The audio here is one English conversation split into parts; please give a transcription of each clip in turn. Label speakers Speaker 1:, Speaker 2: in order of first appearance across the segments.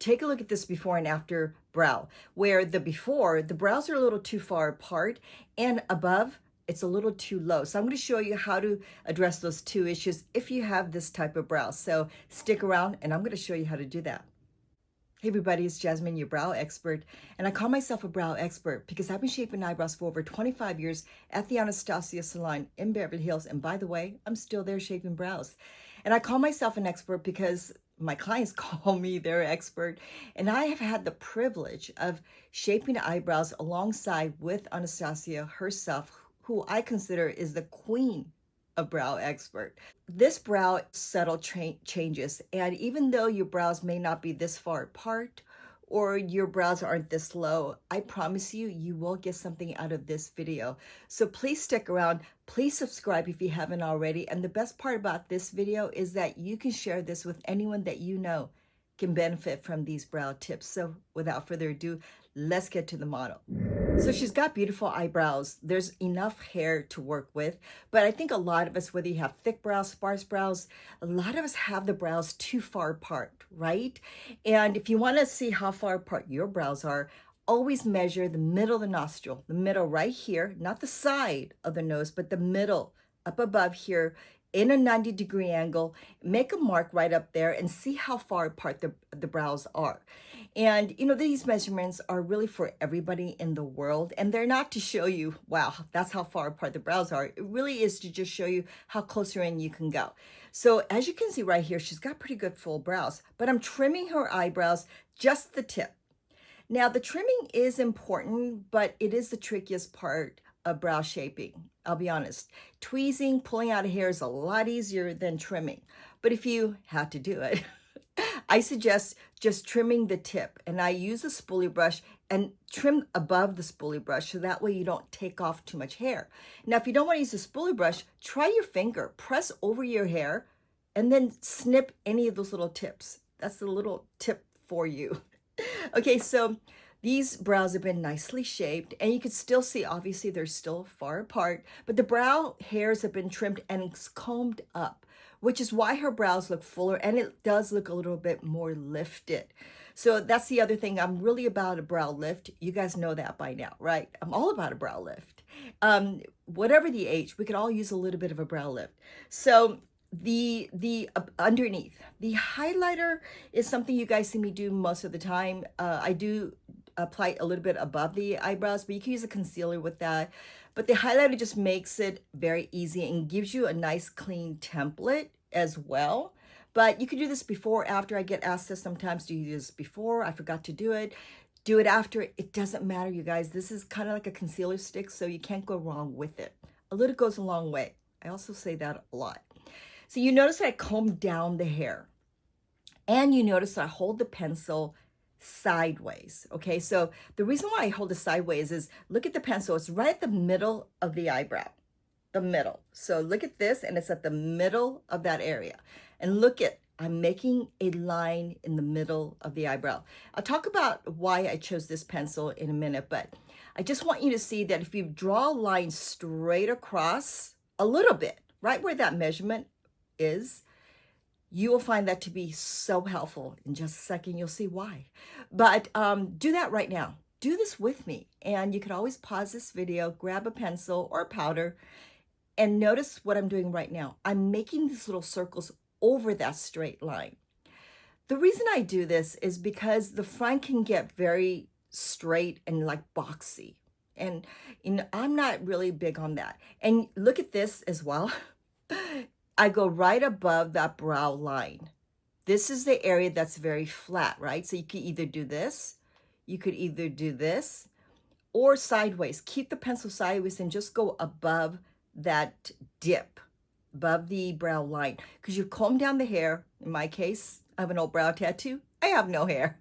Speaker 1: take a look at this before and after brow, where the before, the brows are a little too far apart, and above, it's a little too low. So I'm going to show you how to address those two issues if you have this type of brow. So stick around and I'm going to show you how to do that. Hey everybody, it's Jasmine, your brow expert, and I call myself a brow expert because I've been shaping eyebrows for over 25 years at the Anastasia salon in Beverly Hills, and by the way, I'm still there shaping brows. And I call myself an expert because my clients call me their expert, and I have had the privilege of shaping eyebrows alongside with Anastasia herself, who I consider is the queen of brow expert. This brow subtle changes, and even though your brows may not be this far apart or your brows aren't this low, I promise you, you will get something out of this video. So please stick around. Please subscribe if you haven't already. And the best part about this video is that you can share this with anyone that you know can benefit from these brow tips. So without further ado, let's get to the model. So she's got beautiful eyebrows. There's enough hair to work with, but I think a lot of us, whether you have thick brows, sparse brows, a lot of us have the brows too far apart, right? And if you want to see how far apart your brows are, always measure the middle of the nostril, the middle right here, not the side of the nose, but the middle up above here in a 90-degree angle. Make a mark right up there and see how far apart the brows are. And, you know, these measurements are really for everybody in the world. And they're not to show you, wow, that's how far apart the brows are. It really is to just show you how closer in you can go. So as you can see right here, she's got pretty good full brows. But I'm trimming her eyebrows, just the tip. Now, the trimming is important, but it is the trickiest part of brow shaping. I'll be honest. Tweezing, pulling out hair is a lot easier than trimming. But if you have to do it, I suggest just trimming the tip, and I use a spoolie brush and trim above the spoolie brush so that way you don't take off too much hair. Now, if you don't want to use a spoolie brush, try your finger, press over your hair, and then snip any of those little tips. That's the little tip for you. Okay, so these brows have been nicely shaped, and you can still see, obviously, they're still far apart, but the brow hairs have been trimmed and combed up, which is why her brows look fuller, and it does look a little bit more lifted. So that's the other thing. I'm really about a brow lift. You guys know that by now, right? I'm all about a brow lift. Whatever the age, we could all use a little bit of a brow lift. So the underneath, the highlighter is something you guys see me do most of the time. I do apply a little bit above the eyebrows, but you can use a concealer with that. But the highlighter just makes it very easy and gives you a nice clean template as well. But you can do this before, after. I get asked this sometimes, do you do this before? I forgot to do it. Do it after. It doesn't matter, you guys. This is kind of like a concealer stick, so you can't go wrong with it. A little goes a long way. I also say that a lot. So you notice I comb down the hair. And you notice I hold the pencil sideways. Okay, so the reason why I hold it sideways is, look at the pencil. It's right at the middle of the eyebrow, the middle. So look at this, and it's at the middle of that area. And look at, I'm making a line in the middle of the eyebrow. I'll talk about why I chose this pencil in a minute, but I just want you to see that if you draw a line straight across a little bit, right where that measurement is, you will find that to be so helpful. In just a second, you'll see why. But do that right now. Do this with me. And you can always pause this video, grab a pencil or a powder, and notice what I'm doing right now. I'm making these little circles over that straight line. The reason I do this is because the front can get very straight and like boxy. And you know, I'm not really big on that. And look at this as well. I go right above that brow line. This is the area that's very flat, right? So you could either do this, or sideways. Keep the pencil sideways and just go above that dip, above the brow line. Because you comb down the hair. In my case, I have an old brow tattoo. I have no hair.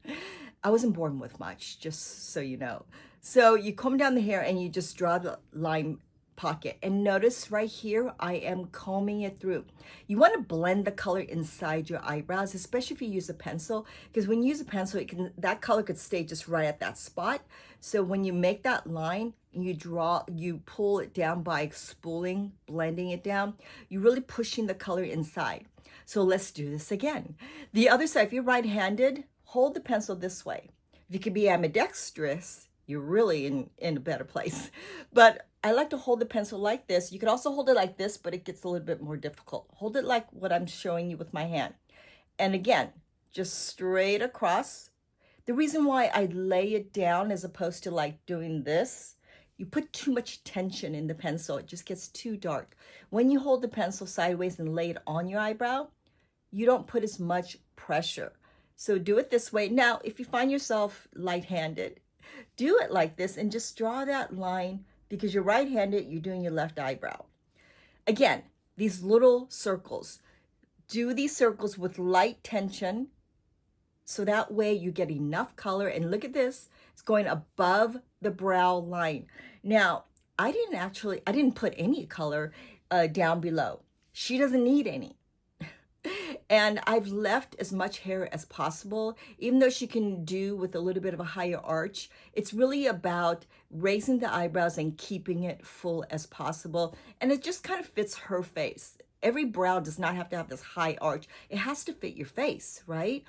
Speaker 1: I wasn't born with much, just so you know. So you comb down the hair and you just draw the line pocket, and notice right here I am combing it through. You want to blend the color inside your eyebrows, especially if you use a pencil, because when you use a pencil, that color could stay just right at that spot. So when you make that line, you pull it down by spooling, blending it down, you're really pushing the color inside. So let's do this again. The other side, if you're right-handed, hold the pencil this way. If you could be ambidextrous, you're really in a better place. But I like to hold the pencil like this. You could also hold it like this, but it gets a little bit more difficult. Hold it like what I'm showing you with my hand. And again, just straight across. The reason why I lay it down as opposed to like doing this, you put too much tension in the pencil. It just gets too dark. When you hold the pencil sideways and lay it on your eyebrow, you don't put as much pressure. So do it this way. Now, if you find yourself light-handed, do it like this and just draw that line because you're right-handed, you're doing your left eyebrow. Again, these little circles. Do these circles with light tension so that way you get enough color. And look at this, it's going above the brow line. Now, I didn't put any color down below. She doesn't need any. And I've left as much hair as possible, even though she can do with a little bit of a higher arch. It's really about raising the eyebrows and keeping it full as possible. And it just kind of fits her face. Every brow does not have to have this high arch. It has to fit your face, right?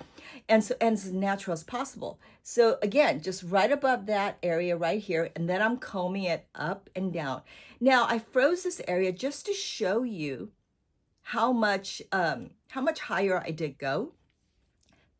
Speaker 1: And as natural as possible. So again, just right above that area right here, and then I'm combing it up and down. Now I froze this area just to show you how much higher I did go.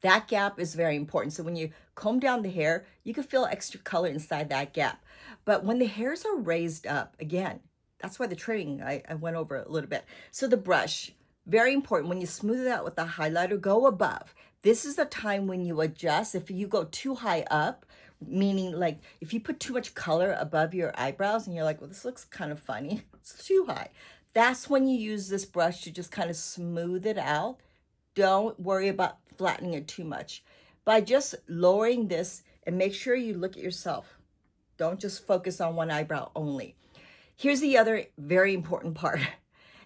Speaker 1: That gap is very important. So when you comb down the hair, you can feel extra color inside that gap. But when the hairs are raised up, again, that's why the trimming, I went over a little bit. So the brush, very important. When you smooth it out with the highlighter, go above. This is the time when you adjust. If you go too high up, meaning like if you put too much color above your eyebrows and you're like, well, this looks kind of funny, it's too high. That's when you use this brush to just kind of smooth it out. Don't worry about flattening it too much. By just lowering this, and make sure you look at yourself. Don't just focus on one eyebrow only. Here's the other very important part.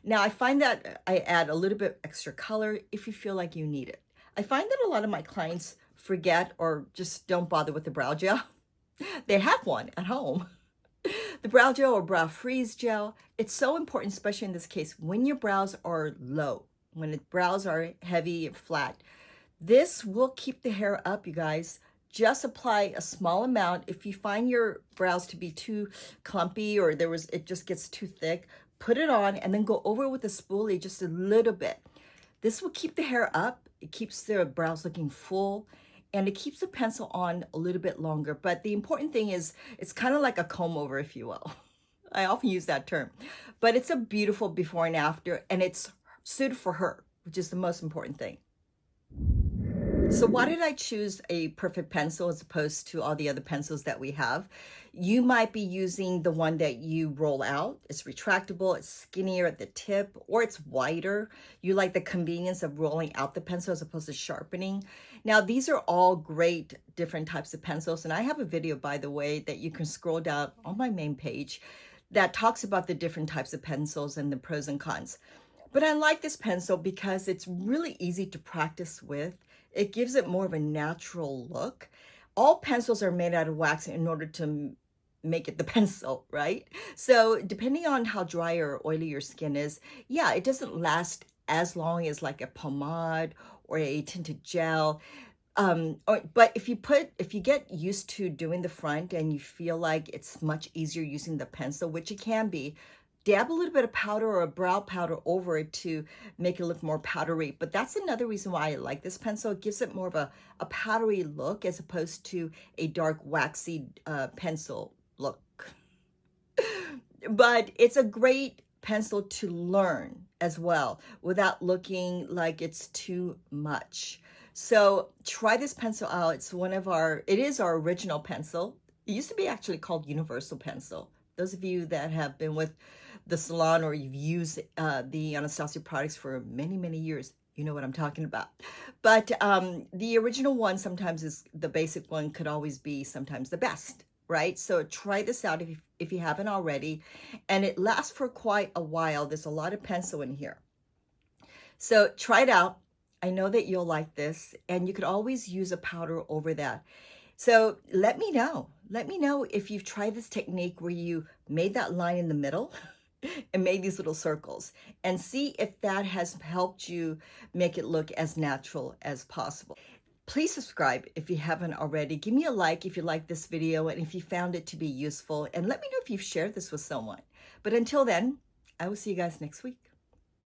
Speaker 1: Now, I find that I add a little bit extra color if you feel like you need it. I find that a lot of my clients forget or just don't bother with the brow gel. They have one at home. The brow gel or brow freeze gel, it's so important, especially in this case, when your brows are low, when the brows are heavy and flat. This will keep the hair up, you guys. Just apply a small amount. If you find your brows to be too clumpy or it just gets too thick, put it on and then go over with a spoolie just a little bit. This will keep the hair up. It keeps the brows looking full. And it keeps the pencil on a little bit longer. But the important thing is it's kind of like a comb over, if you will. I often use that term. But it's a beautiful before and after, and it's suited for her, which is the most important thing. So why did I choose a perfect pencil as opposed to all the other pencils that we have? You might be using the one that you roll out. It's retractable, it's skinnier at the tip, or it's wider. You like the convenience of rolling out the pencil as opposed to sharpening. Now, these are all great different types of pencils. And I have a video, by the way, that you can scroll down on my main page that talks about the different types of pencils and the pros and cons. But I like this pencil because it's really easy to practice with. It gives it more of a natural look. All pencils are made out of wax in order to make it the pencil, right? So depending on how dry or oily your skin is, yeah, it doesn't last as long as like a pomade or a tinted gel. But if you get used to doing the front and you feel like it's much easier using the pencil, which it can be, dab a little bit of powder or a brow powder over it to make it look more powdery. But that's another reason why I like this pencil. It gives it more of a powdery look as opposed to a dark waxy pencil look. But it's a great pencil to learn as well without looking like it's too much. So try this pencil out. It is our original pencil. It used to be actually called Universal Pencil. Those of you that have been with the salon or you've used the Anastasia products for many, many years, you know what I'm talking about. But the original one sometimes is the basic one, could always be sometimes the best, right? So try this out if you haven't already. And it lasts for quite a while. There's a lot of pencil in here. So try it out. I know that you'll like this, and you could always use a powder over that. So let me know. Let me know if you've tried this technique where you made that line in the middle and made these little circles, and see if that has helped you make it look as natural as possible. Please subscribe if you haven't already. Give me a like if you like this video and if you found it to be useful. And let me know if you've shared this with someone. But until then, I will see you guys next week.